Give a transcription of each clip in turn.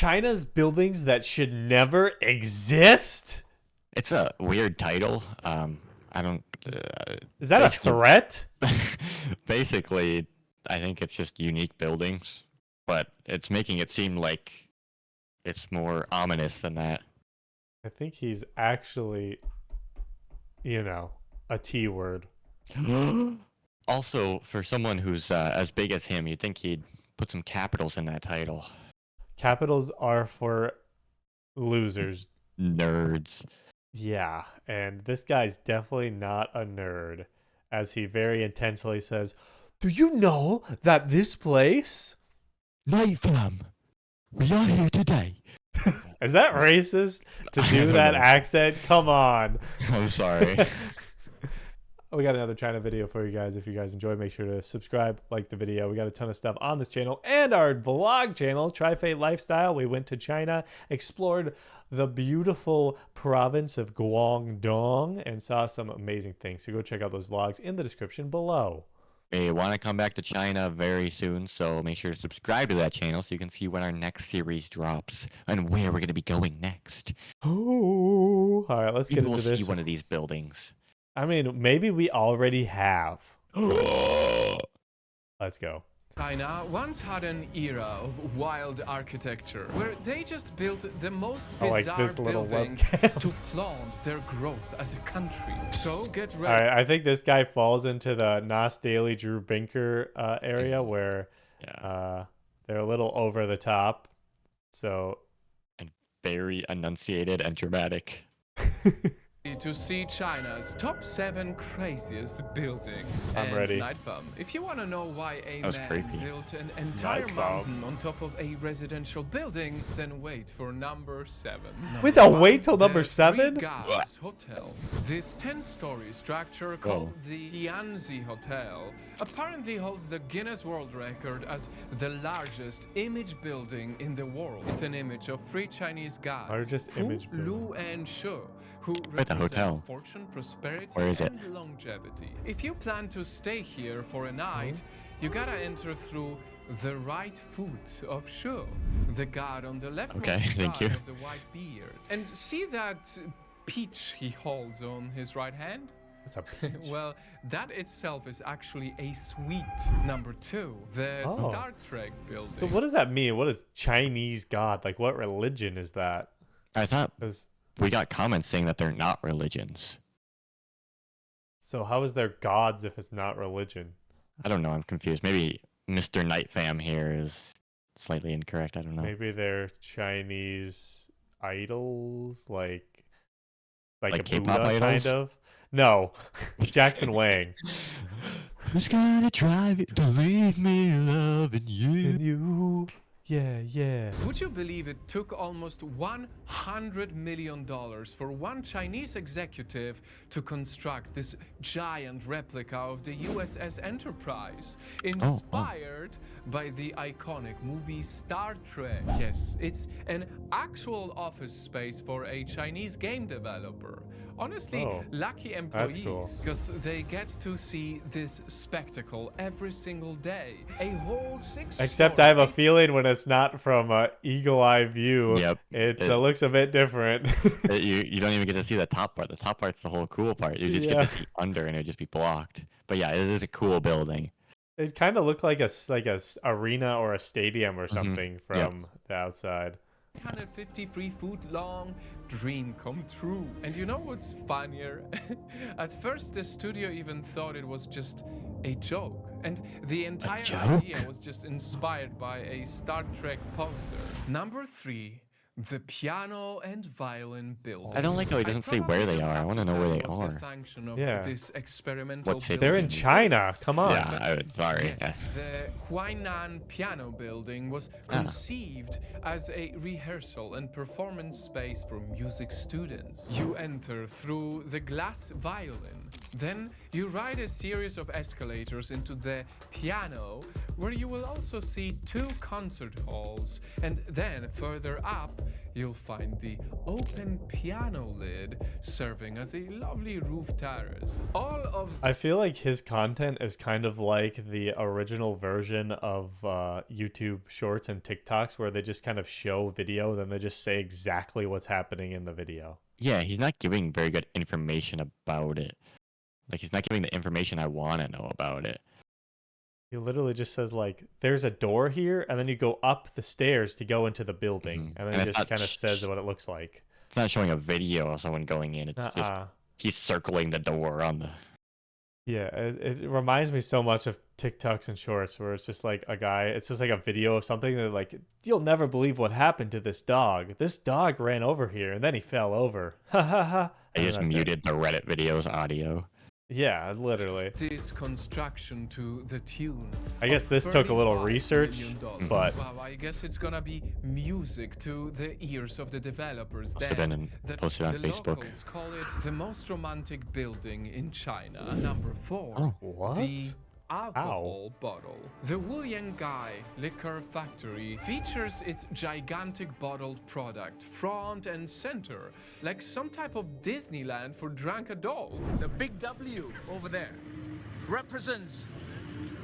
China's buildings that should never exist? It's a weird title. I don't. Is that a Basically, threat? basically, I think it's just unique buildings, but it's making it seem like it's more ominous than that. I think he's actually, a T word. Also, for someone who's as big as him, you'd think he'd put some capitals in that title. Capitals are for losers. Nerds. Yeah, and this guy's definitely not a nerd, as he very intensely says, "Do you know that this place?" Night fam, we are here today. Is that racist to I do don't that know. accent? Come on. I'm sorry. We got another China video for you guys. If you guys enjoy, make sure to subscribe, like the video. We got a ton of stuff on this channel and our vlog channel, Tri-Fate Lifestyle. We went to China, explored the beautiful province of Guangdong, and saw some amazing things. So go check out those vlogs in the description below. We want to come back to China very soon, so make sure to subscribe to that channel so you can see when our next series drops and where we're going to be going next. Oh, all right, let's get Maybe into we'll this. see one of these buildings. I mean, maybe we already have. Let's go. China once had an era of wild architecture where they just built the most I like bizarre this little buildings webcam. to flaunt their growth as a country. So get All ready. right, I think this guy falls into the Nas Daily Drew Binker area where they're a little over the top. So And very enunciated and dramatic. To see China's top 7 craziest buildings. I'm ready. Night Fam, if you want to know why a That was man creepy. built an entire Night Fam. mountain on top of a residential building, then wait for number 7. Wait, Number don't wait till the number Three 7? Gods Hotel. This 10-story structure called the Tianzi Hotel apparently holds the Guinness World Record as the largest image building in the world. It's an image of 3 Chinese gods, Largest Fu, image building. Lu, and Shu, who Wait, the represent hotel. fortune, prosperity, Where is it? and longevity. If you plan to stay here for a night, you gotta enter through the right foot of Shu, the god on the left Okay, thank side you. of the white beard. And see that peach he holds on his right hand? That's a peach. Well, that itself is actually a suite. Number 2, the Oh. Star Trek building. So what does that mean? What is Chinese God? Like, what religion is that? I thought 'Cause- we got comments saying that they're not religions. so how is there gods if it's not religion? I don't know. I'm confused. Maybe Mr. Night Fam here is slightly incorrect. I don't know. Maybe they're Chinese idols, like Like a K-pop Buddha, idols? kind of. No, Jackson Wang. Who's gonna drive it to leave me loving you? And you, yeah. Would you believe it took almost $100 million for one Chinese executive to construct this giant replica of the USS Enterprise, inspired by the iconic movie Star Trek? Yes, it's an actual office space for a Chinese game developer. Honestly, Oh, lucky that's cool. employees, because they get to see this spectacle every single day. A whole 6 Except I have a feeling when it's not from eagle eye view, Yep. it It- looks a bit different. You don't even get to see the top part. The top part's the whole cool part. You just Yeah. get to see under, and it'd just be blocked. But yeah, it is a cool building. It kind of looked like a arena or a stadium or something from the outside. 153 foot long dream come true. And you know what's funnier? At first the studio even thought it was just a joke, and the entire joke? idea was just inspired by a Star Trek poster. Number 3, the piano and violin building. I don't like how he doesn't say where they are. I want to know where they are. Yeah. This experimental What city? They're in building China. is. Come on. Yeah, sorry. Yes, the Huainan piano building was conceived as a rehearsal and performance space for music students. You enter through the glass violin. Then you ride a series of escalators into the piano, where you will also see 2 concert halls. And then further up, you'll find the open piano lid serving as a lovely roof terrace. All of I feel like his content is kind of like the original version of YouTube Shorts and TikToks, where they just kind of show video, then they just say exactly what's happening in the video. Yeah, he's not giving very good information about it. Like, he's not giving the information I want to know about it. He literally just says, like, there's a door here, and then you go up the stairs to go into the building, and then And he it's just not kind of says what it looks like. It's not showing a video of someone going in. It's just he's circling the door on the... Yeah, it reminds me so much of TikToks and Shorts, where it's just like a guy, it's just like a video of something that, like, you'll never believe what happened to this dog. This dog ran over here, and then he fell over. Ha ha ha. I just muted the Reddit videos audio. Yeah, literally. this construction to the tune. I guess of this took a little $35 research, million. but Well, I guess it's gonna be music to the ears of the developers. Must have been Then that posted on the Facebook. locals call it the most romantic building in China. Number 4. Oh. what? The alcohol bottle. The Wuliangai Liquor Factory features its gigantic bottled product front and center, like some type of Disneyland for drunk adults. The big W over there represents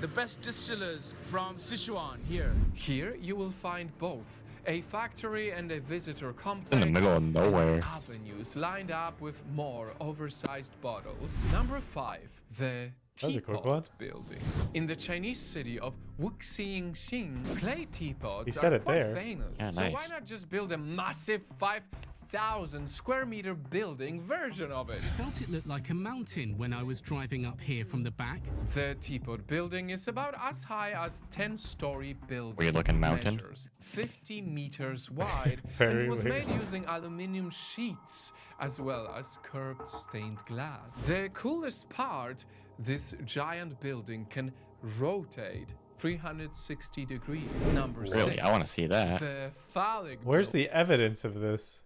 the best distillers from Sichuan here. Here you will find both a factory and a visitor complex In the middle of nowhere. and avenues lined up with more oversized bottles. Number 5, the That was a quick Teapot one. Building. In the Chinese city of Wuxingxing, clay teapots He said are it quite there. famous. Yeah, So nice. why not just build a massive 5,000 square meter building version of it? Felt it looked like a mountain when I was driving up here from the back. The Teapot building is about as high as 10-story building. Weird-looking mountain. Measures 50 meters wide Very and was weird. made using aluminum sheets as well as curved stained glass. The coolest part, this giant building can rotate 360 degrees. Number Really? 6. I want to see that. The phallic Where's building. the evidence of this?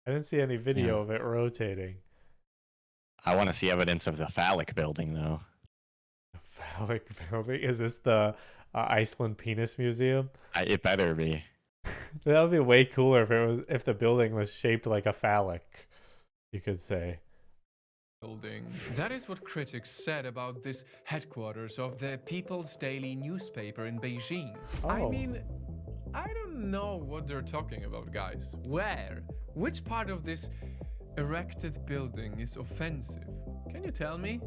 I didn't see any video Yeah. of it rotating. I want to see evidence of the phallic building, though. Phallic building? Is this the Iceland Penis Museum? It better be. That would be way cooler if the building was shaped like a phallic, you could say. Building. That is what critics said about this headquarters of the People's Daily newspaper in Beijing. I Oh. mean, I don't know what they're talking about, guys. Where? Which part of this erected building is offensive? Can you tell me?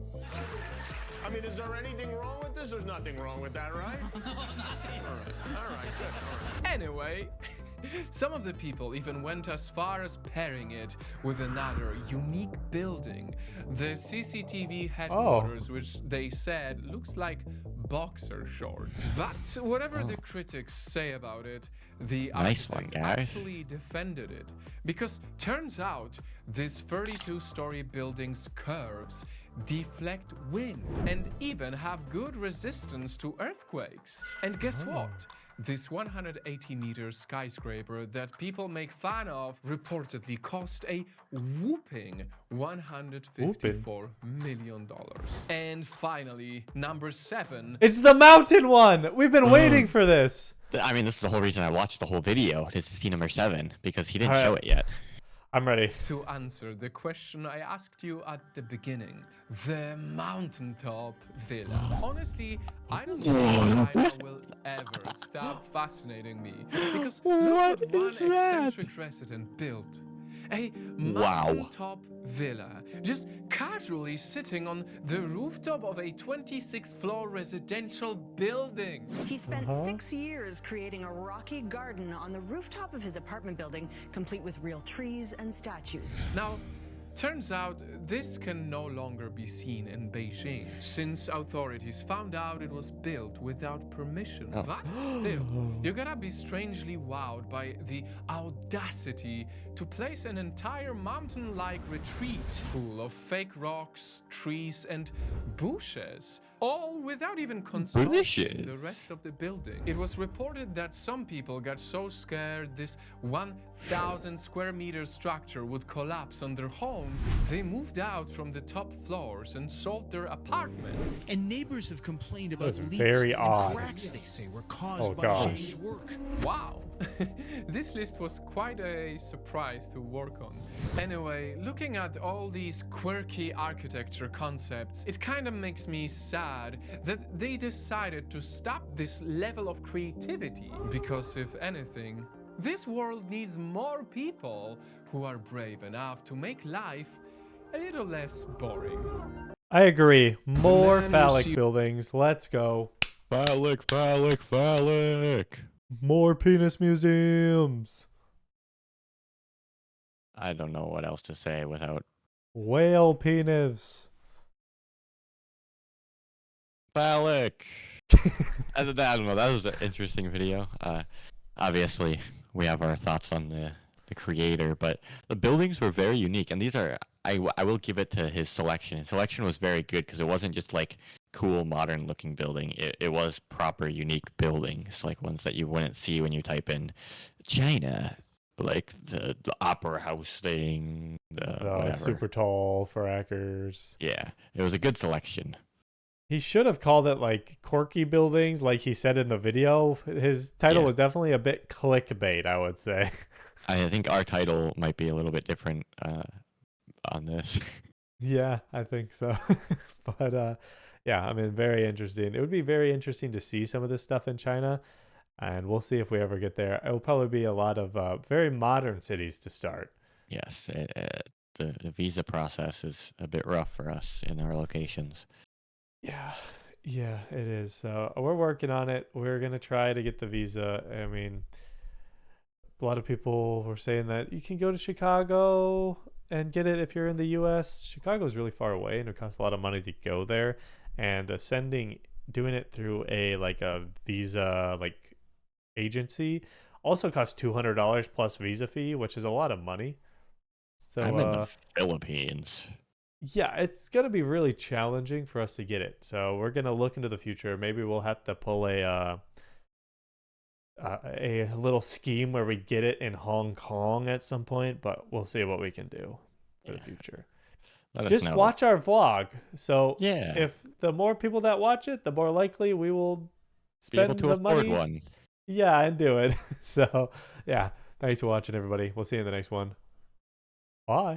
I mean, is there anything wrong with this? There's nothing wrong with that, right? All right, good. All right. Anyway, some of the people even went as far as pairing it with another unique building, the CCTV headquarters, which they said looks like boxer shorts. But whatever the critics say about it, the Nice one, architect guys. actually defended it, because turns out this 32-story building's curves deflect wind and even have good resistance to earthquakes. And guess what? This 180-meter skyscraper that people make fun of reportedly cost a whooping $154 million. And finally, number 7. It's the mountain one! We've been waiting for this! I mean, this is the whole reason I watched the whole video. This is scene number 7, because he didn't All right. show it yet. I'm ready. To answer the question I asked you at the beginning, the mountaintop villa. Honestly, I don't think China will ever stop fascinating me, because look what one eccentric resident built. A Wow. mountaintop villa, just casually sitting on the rooftop of a 26-floor residential building. He spent 6 years creating a rocky garden on the rooftop of his apartment building, complete with real trees and statues. Now, turns out this can no longer be seen in Beijing, since authorities found out it was built without permission. But still, you gotta be strangely wowed by the audacity to place an entire mountain-like retreat full of fake rocks, trees, and bushes, all without even consulting Bushes? the rest of the building. It was reported that some people got so scared this 1,000 square meter structure would collapse on their homes, they moved out from the top floors and sold their apartments. And neighbors have complained about That's leaks very and odd. cracks they say were caused Oh, by gosh. Shane's work. Wow. This list was quite a surprise to work on. Anyway, looking at all these quirky architecture concepts, it kind of makes me sad that they decided to stop this level of creativity. Because if anything, this world needs more people who are brave enough to make life a little less boring. I agree. More man you phallic see- buildings. Let's go. Phallic, phallic, phallic. More penis museums. I don't know what else to say without Whale penis. phallic. I don't know. That was an interesting video. Obviously, we have our thoughts on the creator, but the buildings were very unique, and these are I will give it to his selection. His selection was very good because it wasn't just like cool modern looking building. It was proper unique buildings, like ones that you wouldn't see when you type in China, like the opera house thing, whatever. Super tall frackers. Yeah, it was a good selection. He should have called it like quirky buildings, like he said in the video. His title Yeah. was definitely a bit clickbait, I would say. I think our title might be a little bit different on this. Yeah, I think so. But yeah, I mean, very interesting. It would be very interesting to see some of this stuff in China, and we'll see if we ever get there. It will probably be a lot of very modern cities to start. Yes, the visa process is a bit rough for us in our locations. Yeah, it is. So we're working on it. We're gonna try to get the visa. I mean, a lot of people were saying that you can go to Chicago and get it if you're in the U.S. Chicago is really far away, and it costs a lot of money to go there. And doing it through a visa agency also costs $200 plus visa fee, which is a lot of money. So I'm in the Philippines. yeah, it's gonna be really challenging for us to get it. So we're gonna look into the future. Maybe we'll have to pull a little scheme where we get it in Hong Kong at some point, but we'll see what we can do for the future. Let us Just know. watch our vlog. So Yeah. if the more people that watch it, the more likely we will Be able spend to the afford money. one. Yeah, and do it. So yeah, thanks for watching, everybody. We'll see you in the next one. Bye.